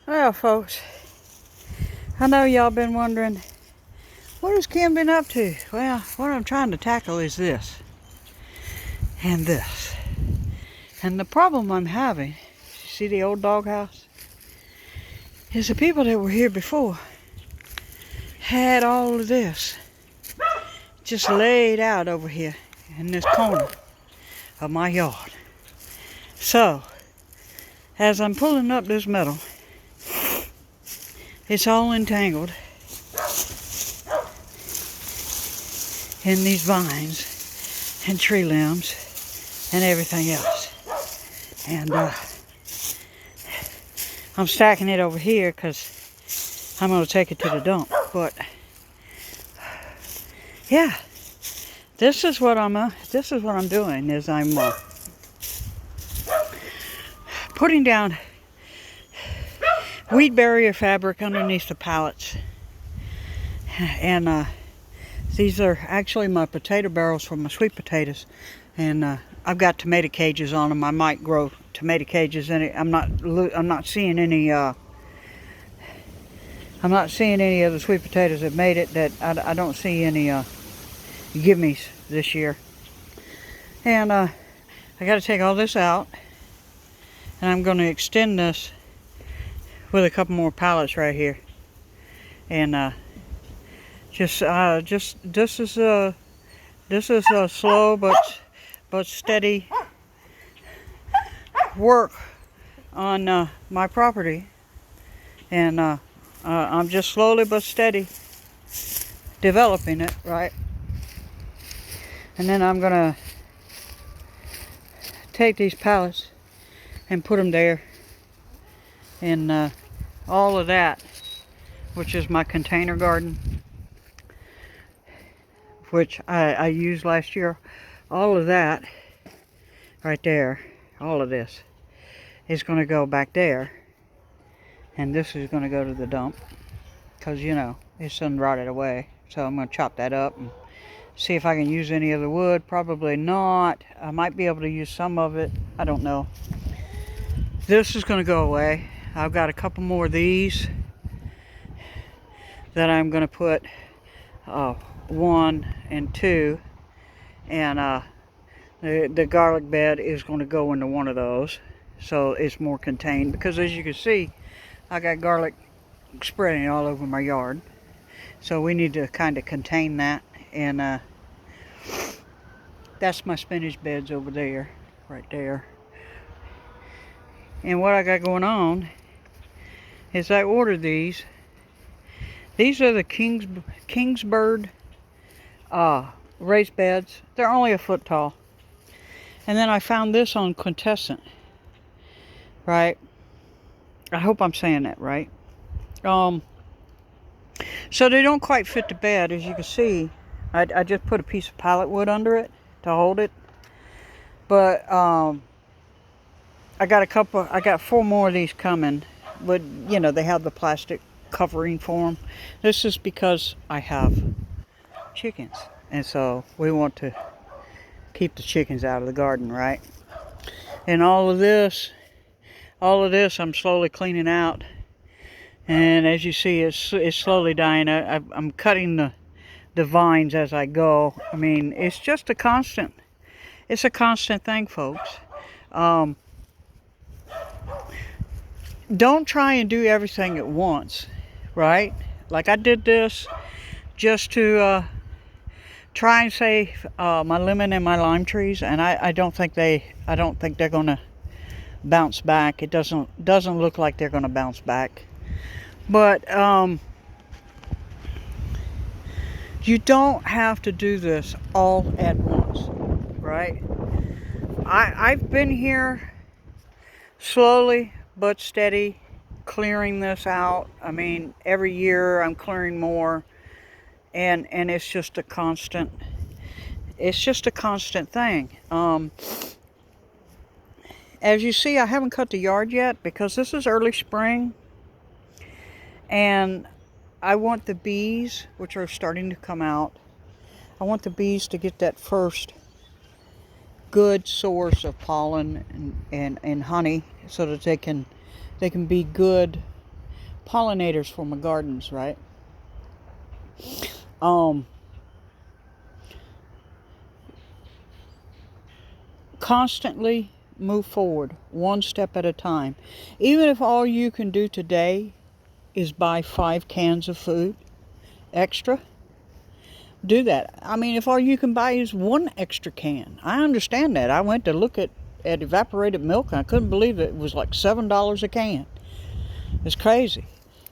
Well, folks, I know y'all been wondering, what has Kim been up to? Well, what I'm trying to tackle is this and this. And the problem I'm having, you see the old doghouse? Is the people that were here before had all of this just laid out over here in this corner of my yard. So, as I'm pulling up this metal, it's all entangled in these vines and tree limbs and everything else. And I'm stacking it over here because I'm going to take it to the dump. But yeah, this is what I'm doing. Is I'm putting down weed barrier fabric underneath the pallets, and these are actually my potato barrels for my sweet potatoes, and I've got tomato cages on them. I might grow tomato cages in it. I'm not seeing any of the sweet potatoes that made it. That I don't see any gimmies this year. And I got to take all this out, and I'm going to extend this with a couple more pallets right here. And this is a slow but steady work on my property, and I'm just slowly but steady developing it, right? And then I'm gonna take these pallets and put them there, and all of that, which is my container garden, which I used last year, all of that right there, all of this is going to go back there, and this is going to go to the dump because, you know, it's done rotted away. So I'm going to chop that up and see if I can use any of the wood. Probably not. I might be able to use some of it. I don't know. This is going to go away. I've got a couple more of these that I'm going to put 1 and 2, and the garlic bed is going to go into one of those, so it's more contained, because as you can see, I got garlic spreading all over my yard, so we need to kind of contain that. And that's my spinach beds over there, right there. And what I got going on is I ordered these. These are the Kingsbird raised beds. They're only a foot tall. And then I found this on Quintessent, right? I hope I'm saying that right. So they don't quite fit the bed, as you can see. I just put a piece of pallet wood under it to hold it. But I got 4 more of these coming. But, you know, they have the plastic covering for them. This is because I have chickens, and so we want to keep the chickens out of the garden, right? And all of this I'm slowly cleaning out, and as you see, it's slowly dying. I'm cutting the vines as I go. I mean, it's just a constant thing, folks. Don't try and do everything at once, right? Like I did this just to try and save my lemon and my lime trees, and I don't think they're gonna bounce back. It doesn't look like they're gonna bounce back. But you don't have to do this all at once, right? I've been here slowly but steady, clearing this out. I mean, every year I'm clearing more, and it's just a constant thing. As you see, I haven't cut the yard yet because this is early spring, and I want the bees, which are starting to come out, I want the bees to get that first good source of pollen and honey, so that they can be good pollinators for my gardens, right? Um, constantly move forward, one step at a time. Even if all you can do today is buy 5 cans of food extra, do that. I mean, if all you can buy is 1 extra can, I understand that. I went to look at evaporated milk and I couldn't believe it was like $7 a can. It's crazy.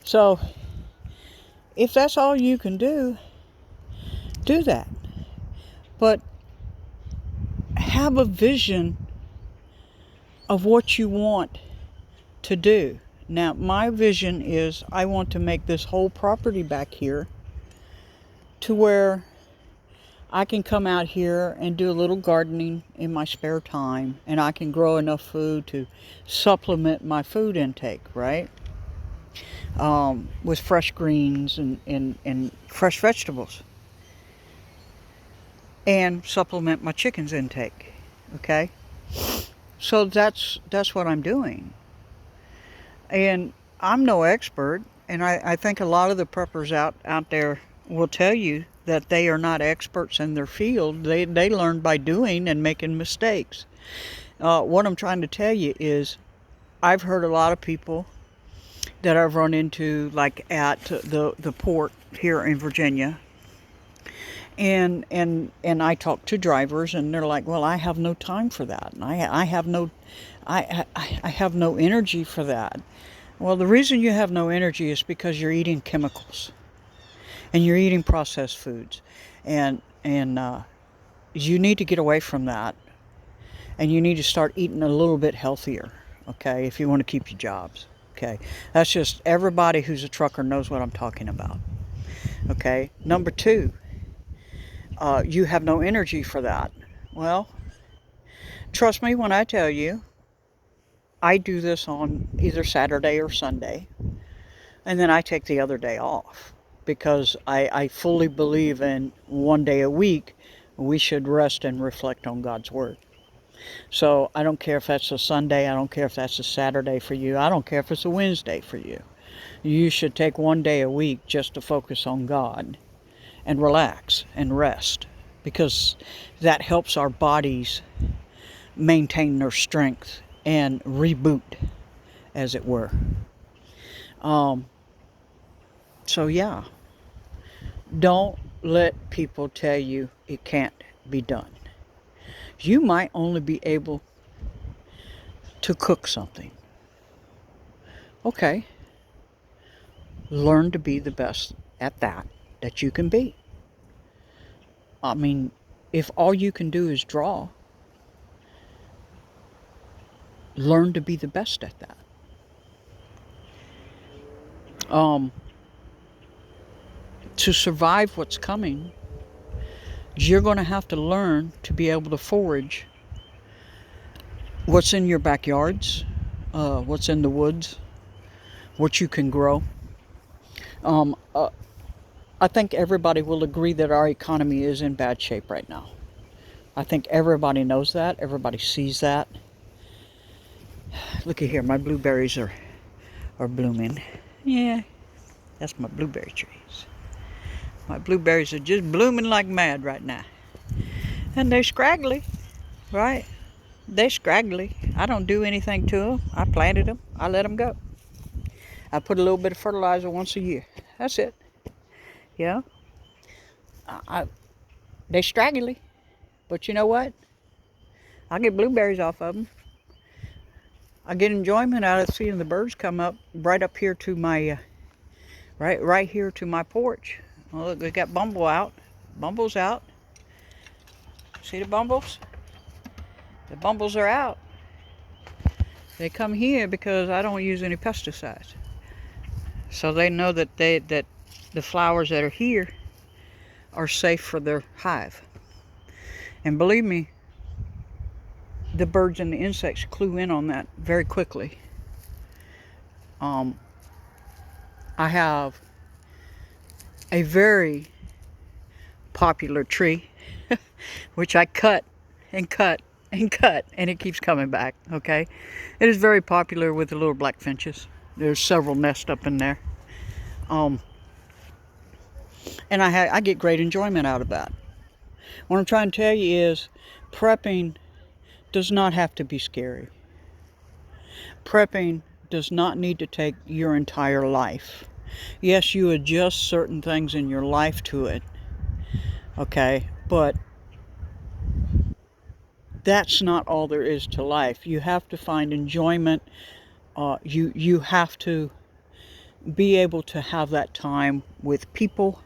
So if that's all you can do that. But have a vision of what you want to do. Now, my vision is I want to make this whole property back here to where I can come out here and do a little gardening in my spare time, and I can grow enough food to supplement my food intake, right? With fresh greens and fresh vegetables. And supplement my chicken's intake, okay? So that's what I'm doing. And I'm no expert, and I think a lot of the preppers out there will tell you that they are not experts in their field. They learn by doing and making mistakes. What I'm trying to tell you is I've heard a lot of people that I've run into, like at the port here in Virginia, and I talk to drivers, and they're like, well, I have no time for that, and I have no energy for that. Well, the reason you have no energy is because you're eating chemicals and you're eating processed foods, and you need to get away from that, and you need to start eating a little bit healthier, okay, if you want to keep your jobs, okay? That's just, everybody who's a trucker knows what I'm talking about, okay? Number 2, you have no energy for that. Well, trust me when I tell you, I do this on either Saturday or Sunday, and then I take the other day off, because I fully believe in 1 day a week we should rest and reflect on God's Word. So I don't care if that's a Sunday, I don't care if that's a Saturday for you, I don't care if it's a Wednesday for you. You should take 1 day a week just to focus on God and relax and rest, because that helps our bodies maintain their strength and reboot, as it were. So yeah, don't let people tell you it can't be done. You might only be able to cook something. Okay, learn to be the best at that you can be. I mean, if all you can do is draw, learn to be the best at that. To survive what's coming, you're going to have to learn to be able to forage what's in your backyards, what's in the woods, what you can grow. I think everybody will agree that our economy is in bad shape right now. I think everybody knows that. Everybody sees that. Look at here, my blueberries are blooming. Yeah, that's my blueberry trees. My blueberries are just blooming like mad right now. And they're scraggly, right? They're scraggly. I don't do anything to them. I planted them. I let them go. I put a little bit of fertilizer once a year. That's it. Yeah. They're straggly. But you know what? I get blueberries off of them. I get enjoyment out of seeing the birds come up right up here to my, right here to my porch. Oh, look, we got Bumble out. Bumble's out. See the bumbles? The bumbles are out. They come here because I don't use any pesticides. So they know that that the flowers that are here are safe for their hive. And believe me, the birds and the insects clue in on that very quickly. I have a very popular tree, which I cut and cut and cut, and it keeps coming back, okay? It is very popular with the little black finches. There's several nests up in there. And I get great enjoyment out of that. What I'm trying to tell you is prepping does not have to be scary. Prepping does not need to take your entire life. Yes, you adjust certain things in your life to it, okay? But that's not all there is to life. You have to find enjoyment. You have to be able to have that time with people.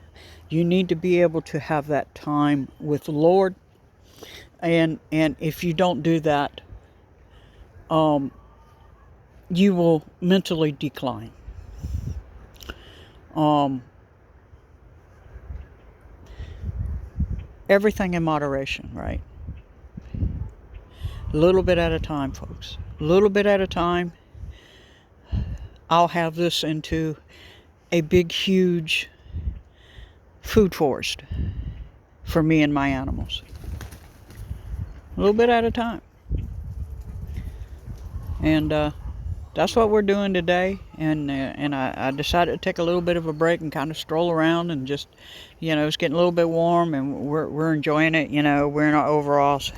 You need to be able to have that time with the Lord. And if you don't do that, you will mentally decline. Everything in moderation, right? A little bit at a time, folks. A little bit at a time. I'll have this into a big, huge food forest for me and my animals. A little bit at a time. And that's what we're doing today. And I decided to take a little bit of a break and kind of stroll around and just, it's getting a little bit warm and we're enjoying it. We're in our overalls.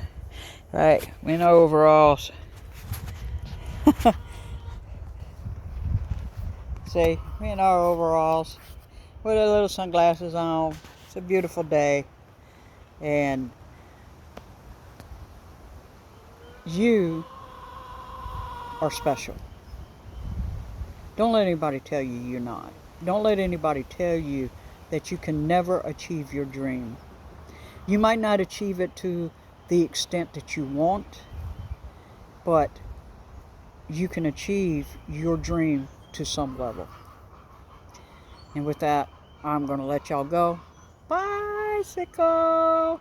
Right, we're in our overalls. See, we're in our overalls with our little sunglasses on. It's a beautiful day. And you are special. Don't let anybody tell you you're not. Don't let anybody tell you that you can never achieve your dream. You might not achieve it to the extent that you want, but you can achieve your dream to some level. And with that, I'm going to let y'all go. Bicycle!